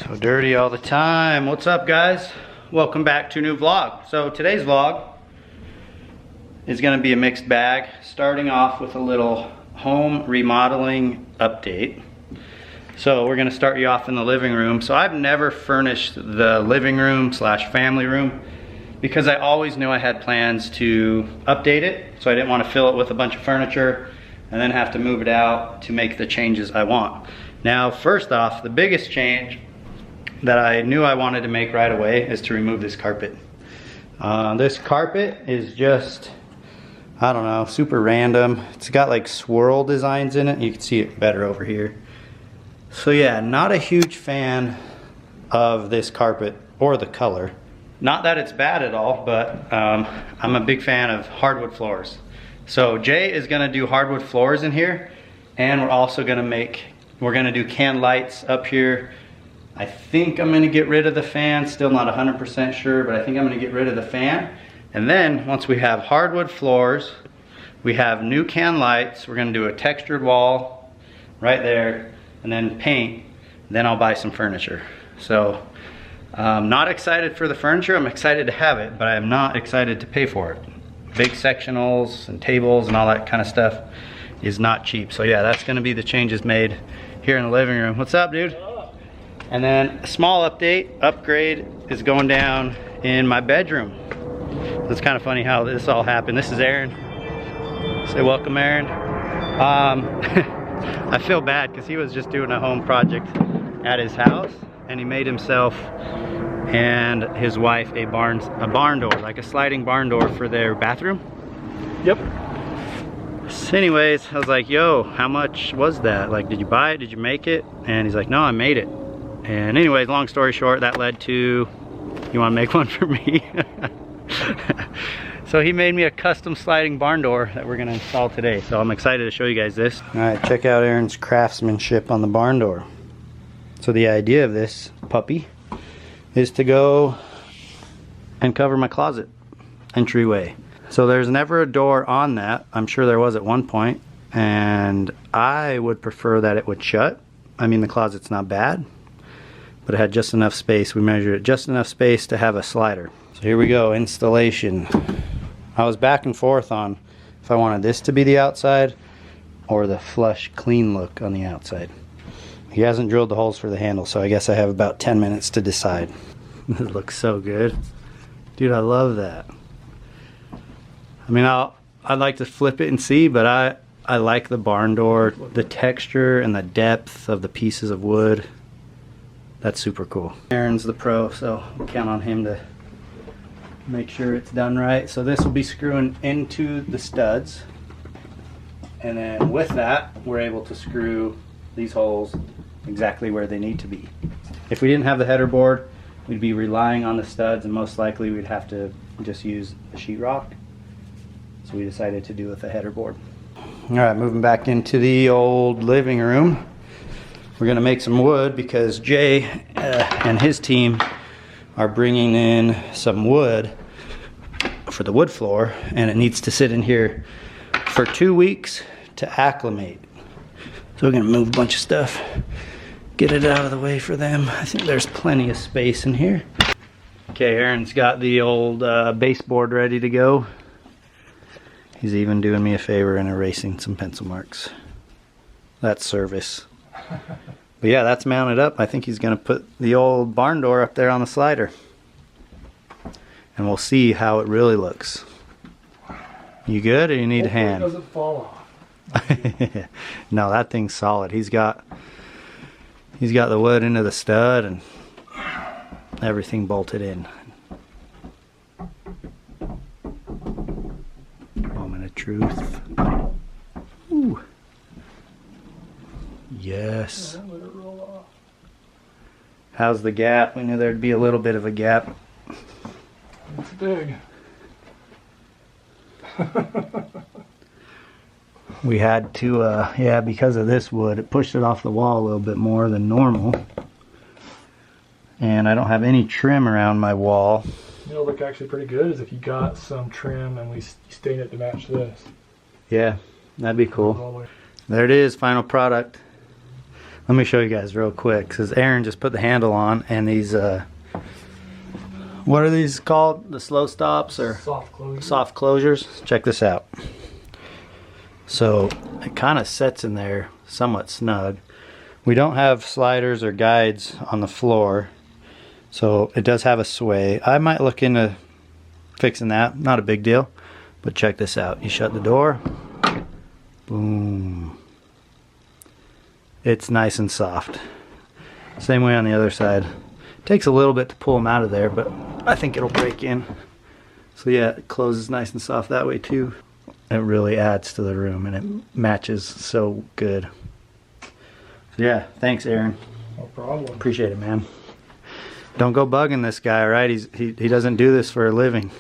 So dirty all the time. What's up, guys? Welcome back to a new vlog. So today's vlog is gonna be a mixed bag, starting off with a little home remodeling update. So we're gonna start you off in the living room. So I've never furnished the living room slash family room because I always knew I had plans to update it. So I didn't want to fill it with a bunch of furniture and then have to move it out to make the changes I want. Now, first off, the biggest change that I knew I wanted to make right away is to remove this carpet. This carpet is just, I don't know, super random. It's got like swirl designs in it. You can see it better over here. So yeah, not a huge fan of this carpet or the color. Not that it's bad at all, but I'm a big fan of hardwood floors. So Jay is gonna do hardwood floors in here, and we're also gonna do can lights up here. I think I'm gonna get rid of the fan, still not 100% sure, but I think I'm gonna get rid of the fan. And then once we have hardwood floors, we have new can lights, we're gonna do a textured wall right there, and then paint, then I'll buy some furniture. So I'm not excited for the furniture. I'm excited to have it, but I'm not excited to pay for it. Big sectionals and tables and all that kind of stuff is not cheap. So yeah, that's gonna be the changes made here in the living room. What's up, dude? And then a small upgrade is going down in my bedroom. It's kind of funny how this all happened. This is Aaron. Say welcome, Aaron. I feel bad because he was just doing a home project at his house, and he made himself and his wife a barn door, like a sliding barn door for their bathroom. Yep. So anyways, I was like, yo, how much was that? Like, did you buy it? Did you make it? And he's like, no, I made it. And anyways, long story short, that led to, you want to make one for me? So he made me a custom sliding barn door that we're going to install today. So I'm excited to show you guys this. All right, check out Aaron's craftsmanship on the barn door. So the idea of this puppy is to go and cover my closet entryway. So there's never a door on that. I'm sure there was at one point, and I would prefer that it would shut. I mean, the closet's not bad, but it had just enough space. We measured it just enough space to have a slider. So here we go, installation. I was back and forth on if I wanted this to be the outside or the flush, clean look on the outside. He hasn't drilled the holes for the handle, so I guess I have about 10 minutes to decide. It looks so good. Dude, I love that. I mean, I'd like to flip it and see, but I like the barn door, the texture and the depth of the pieces of wood. That's super cool. Aaron's the pro, so we'll count on him to make sure it's done right. So this will be screwing into the studs, and then with that we're able to screw these holes exactly where they need to be. If we didn't have the header board, we'd be relying on the studs, and most likely we'd have to just use the sheetrock. So we decided to do with the header board. All right, moving back into the old living room. We're gonna make some wood because Jay and his team are bringing in some wood for the wood floor, and it needs to sit in here for 2 weeks to acclimate. So we're gonna move a bunch of stuff, get it out of the way for them. I think there's plenty of space in here. Okay, Aaron's got the old baseboard ready to go. He's even doing me a favor and erasing some pencil marks. That's service. But yeah, that's mounted up. I think he's gonna put the old barn door up there on the slider, and we'll see how it really looks. You good, or you need a hand? It doesn't fall off. No, that thing's solid. He's got the wood into the stud and everything bolted in. Moment of truth. Ooh. Yes. Let it roll off. How's the gap? We knew there'd be a little bit of a gap. It's big. We had to, yeah, because of this wood, it pushed it off the wall a little bit more than normal. And I don't have any trim around my wall. You know, look actually pretty good is if you got some trim and we stain it to match this. Yeah, that'd be cool. There it is, final product. Let me show you guys real quick, because Aaron just put the handle on, and these, what are these called? The slow stops or Soft closure. soft closures? Check this out. So it kind of sets in there somewhat snug. We don't have sliders or guides on the floor, so it does have a sway. I might look into fixing that, not a big deal, but check this out. You shut the door, boom. It's nice and soft. Same way on the other side. Takes a little bit to pull them out of there, but I think it'll break in. So yeah, it closes nice and soft that way too. It really adds to the room, and it matches so good. So yeah, thanks Aaron. No problem. Appreciate it, man. Don't go bugging this guy, all right? He doesn't do this for a living.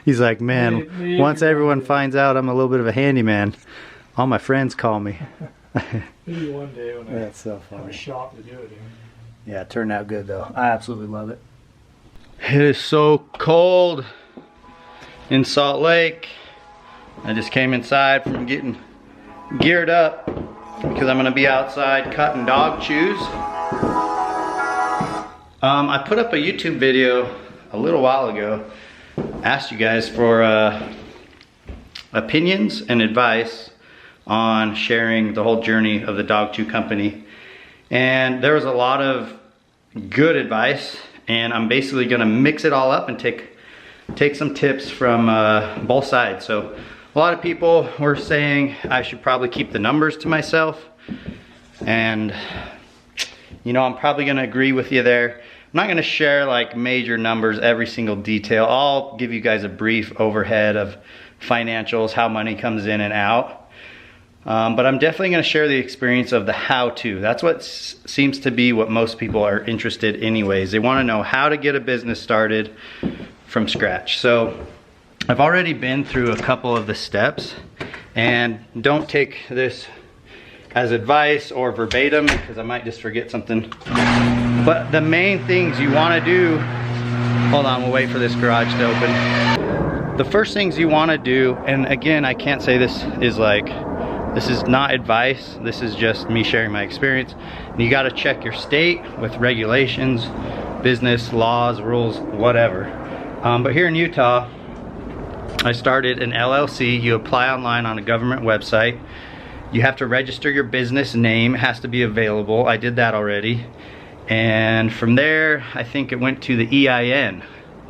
He's like, man, once everyone finds out I'm a little bit of a handyman, all my friends call me. Maybe one day when I That's so have funny. a shop to do it in. Yeah, it turned out good though. I absolutely love it. It is so cold in Salt Lake. I just came inside from getting geared up because I'm gonna be outside cutting dog chews. I put up a YouTube video a little while ago, asked you guys for opinions and advice on sharing the whole journey of the Dog Chew Company. And there was a lot of good advice, and I'm basically gonna mix it all up and take some tips from both sides. So a lot of people were saying I should probably keep the numbers to myself, and you know, I'm probably gonna agree with you there. I'm not gonna share like major numbers, every single detail. I'll give you guys a brief overhead of financials, how money comes in and out. But I'm definitely gonna share the experience of the how-to. That's what seems to be what most people are interested anyways. They wanna know how to get a business started from scratch. So I've already been through a couple of the steps, and don't take this as advice or verbatim because I might just forget something. But the main things you wanna do, hold on, we'll wait for this garage to open. The first things you wanna do, and again, I can't say this is not advice, this is just me sharing my experience. And you gotta check your state with regulations, business, laws, rules, whatever. But here in Utah, I started an LLC. You apply online on a government website. You have to register your business name, it has to be available. I did that already. And from there, I think it went to the EIN,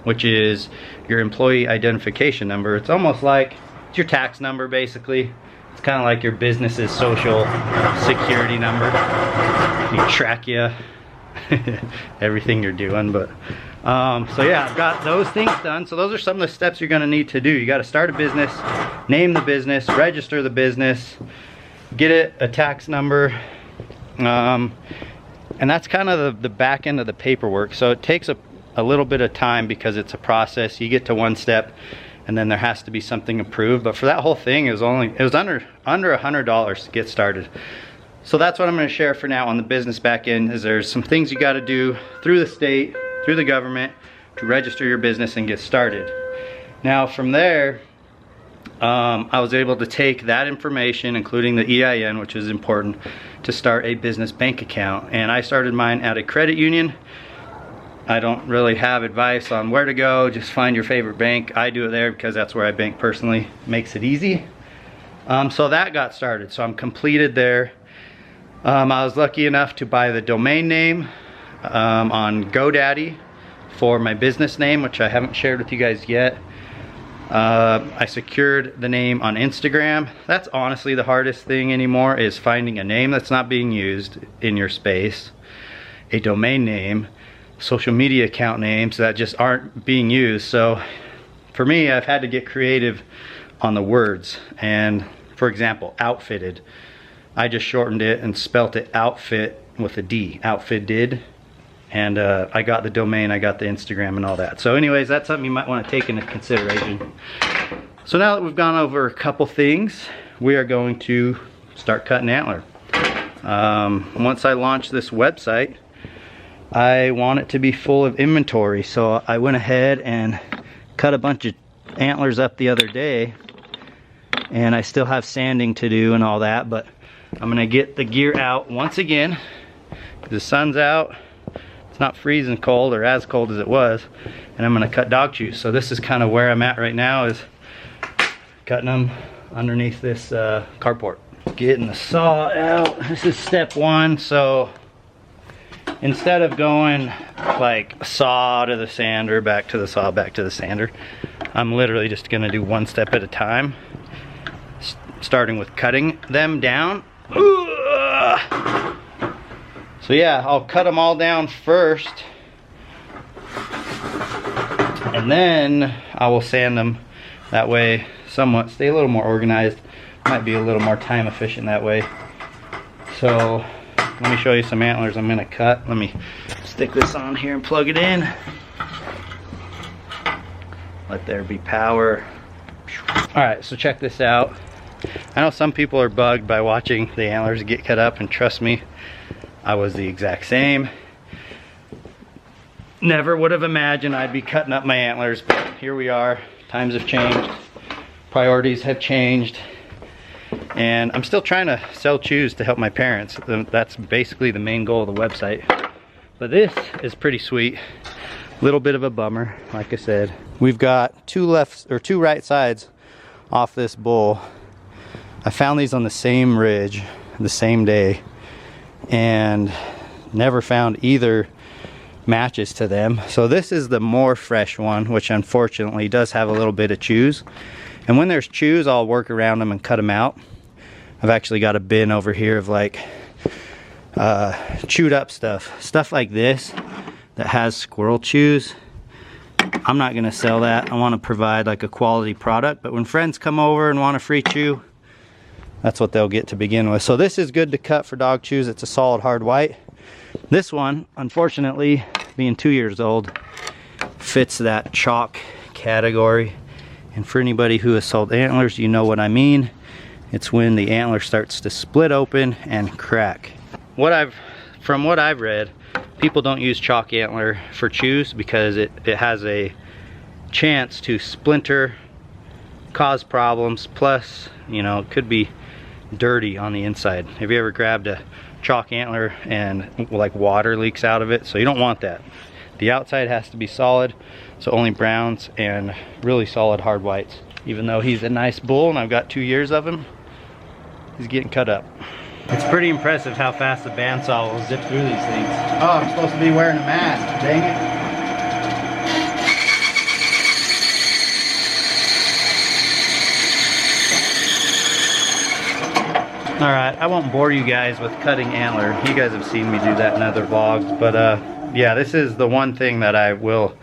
which is your employee identification number. It's almost like, it's your tax number basically. It's kind of like your business's social security number. You track everything you're doing, but so yeah, I've got those things done. So those are some of the steps you're gonna need to do. You gotta start a business, name the business, register the business, get it a tax number, and that's kind of the back end of the paperwork. So it takes a little bit of time because it's a process. You get to one step and then there has to be something approved. But for that whole thing, it was under $100 to get started. So that's what I'm gonna share for now on the business back end, is there's some things you gotta do through the state, through the government to register your business and get started. Now from there, I was able to take that information, including the EIN, which is important, to start a business bank account. And I started mine at a credit union. I don't really have advice on where to go, just find your favorite bank. I do it there because that's where I bank personally, makes it easy. So that got started, so I'm completed there. I was lucky enough to buy the domain name on GoDaddy for my business name, which I haven't shared with you guys yet. I secured the name on Instagram. That's honestly the hardest thing anymore, is finding a name that's not being used in your space, a domain name, social media account names that just aren't being used. So for me, I've had to get creative on the words. And for example, outfitted, I just shortened it and spelt it outfit with a D, outfitted. And I got the domain, I got the Instagram and all that. So anyways, that's something you might want to take into consideration. So now that we've gone over a couple things, we are going to start cutting antler. Once I launch this website, I want it to be full of inventory. So I went ahead and cut a bunch of antlers up the other day, and I still have sanding to do and all that, but I'm gonna get the gear out once again. The sun's out. It's not freezing cold or as cold as it was. And I'm gonna cut dog chews. So this is kind of where I'm at right now, is cutting them underneath this carport. Getting the saw out. This is step one. So instead of going like saw to the sander, back to the saw, back to the sander, I'm literally just gonna do one step at a time, starting with cutting them down. So yeah, I'll cut them all down first, and then I will sand them. That way, somewhat stay a little more organized. Might be a little more time efficient that way. So let me show you some antlers I'm gonna cut. Let me stick this on here and plug it in. Let there be power. All right, so check this out. I know some people are bugged by watching the antlers get cut up, and trust me, I was the exact same. Never would have imagined I'd be cutting up my antlers, but here we are. Times have changed, priorities have changed, and I'm still trying to sell chews to help my parents. That's basically the main goal of the website. But this is pretty sweet. Little bit of a bummer, like I said. We've got two right sides off this bull. I found these on the same ridge the same day and never found either matches to them. So this is the more fresh one, which unfortunately does have a little bit of chews. And when there's chews, I'll work around them and cut them out. I've actually got a bin over here of like chewed up stuff like this that has squirrel chews. I'm not gonna sell that. I want to provide like a quality product, but when friends come over and want a free chew, that's what they'll get to begin with. So this is good to cut for dog chews. It's a solid hard white. This one, unfortunately, being 2 years old, fits that chalk category. And for anybody who has sold antlers, you know what I mean. It's when the antler starts to split open and crack. From what I've read, people don't use chalk antler for chews because it has a chance to splinter, cause problems, plus, you know, it could be dirty on the inside. Have you ever grabbed a chalk antler and like water leaks out of it? So you don't want that. The outside has to be solid, so only browns and really solid hard whites. Even though he's a nice bull and I've got 2 years of him, he's getting cut up. It's pretty impressive how fast the bandsaw will zip through these things. Oh, I'm supposed to be wearing a mask, dang it. Alright, I won't bore you guys with cutting antler. You guys have seen me do that in other vlogs, but yeah, this is the one thing that I will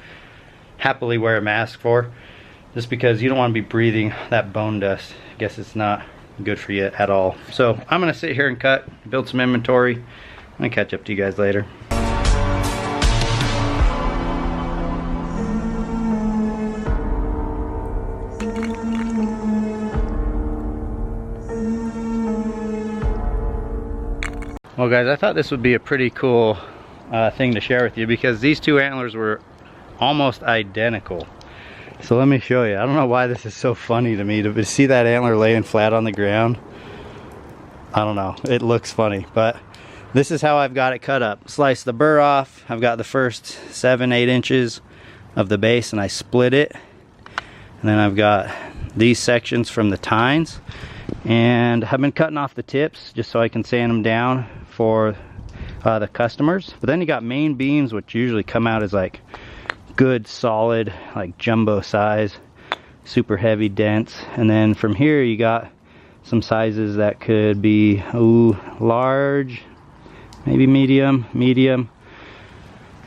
happily wear a mask for, just because you don't want to be breathing that bone dust. I guess it's not good for you at all. So I'm gonna sit here and cut, build some inventory. I'm gonna catch up to you guys later. Well guys, I thought this would be a pretty cool thing to share with you, because these two antlers were almost identical. So let me show you. I don't know why this is so funny to me, to see that antler laying flat on the ground. I don't know, it looks funny, but this is how I've got it cut up. Slice the burr off. I've got the first 7-8 inches of the base and I split it. And then I've got these sections from the tines. And I've been cutting off the tips just so I can sand them down for the customers. But then you got main beams, which usually come out as like good solid, like jumbo size, super heavy, dense. And then from here you got some sizes that could be large, maybe medium.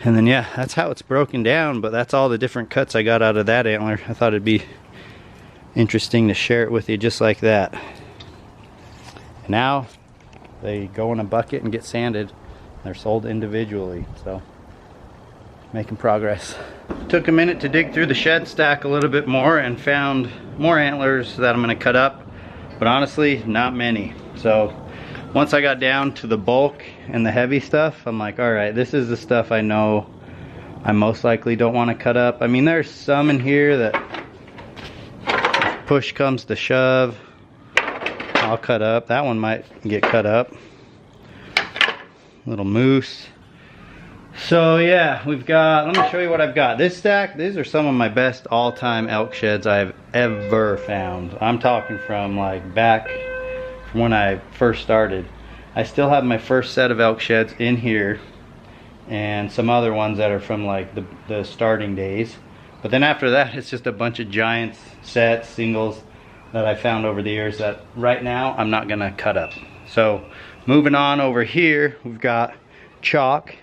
And then yeah, that's how it's broken down. But that's all the different cuts I got out of that antler. I thought it'd be interesting to share it with you just like that. Now they go in a bucket and get sanded. They're sold individually, so making progress. Took a minute to dig through the shed stack a little bit more and found more antlers that I'm gonna cut up, but honestly not many. So once I got down to the bulk and the heavy stuff, I'm like, all right, this is the stuff I know I most likely don't want to cut up. I mean, there's some in here that push comes to shove, I'll I'll cut up. That one might get cut up. Little moose. So yeah, we've got, let me show you what I've got. This stack, these are some of my best all-time elk sheds I've ever found. I'm talking from like back from when I first started. I still have my first set of elk sheds in here, and some other ones that are from like the starting days. But then after that, it's just a bunch of giant sets, singles that I found over the years that right now I'm not gonna cut up. So moving on over here, we've got chalk.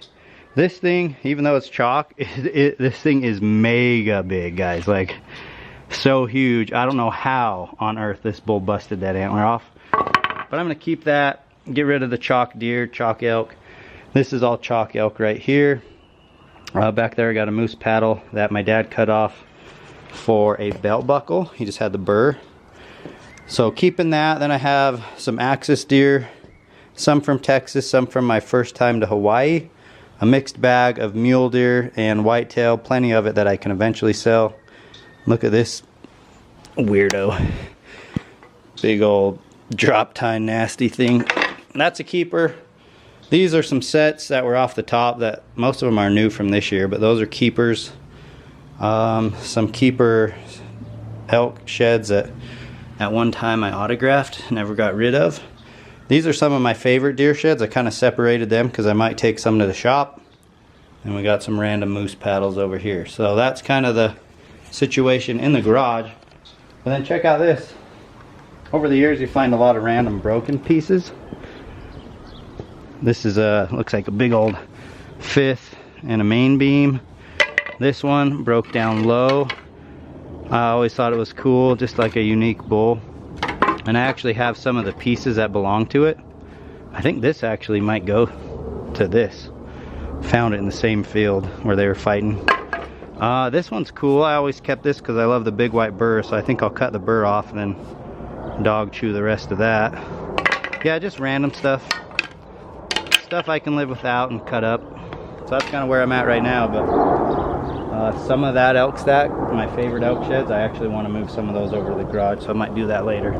This thing, even though it's chalk, this thing is mega big, guys. Like, so huge. I don't know how on earth this bull busted that antler off. But I'm gonna keep that, get rid of the chalk deer, chalk elk. This is all chalk elk right here. Back there I got a moose paddle that my dad cut off for a belt buckle. He just had the burr. So keeping that. Then I have some axis deer, some from Texas, some from my first time to Hawaii. A mixed bag of mule deer and whitetail, plenty of it that I can eventually sell. Look at this weirdo. Big old drop tine nasty thing. That's a keeper. These are some sets that were off the top that most of them are new from this year, but those are keepers. Some keeper elk sheds that at one time I autographed, never got rid of. These are some of my favorite deer sheds. I kind of separated them because I might take some to the shop. And we got some random moose paddles over here. So that's kind of the situation in the garage. But then check out this. Over the years you find a lot of random broken pieces. This is looks like a big old fifth and a main beam. This one broke down low. I always thought it was cool, just like a unique bull. And I actually have some of the pieces that belong to it. I think this actually might go to this. Found it in the same field where they were fighting. This one's cool. I always kept this because I love the big white burr, so I think I'll cut the burr off and then dog chew the rest of that. Yeah, just random stuff. Stuff I can live without and cut up. So that's kind of where I'm at right now. But some of that elk stack, my favorite elk sheds, I actually want to move some of those over to the garage, so I might do that later.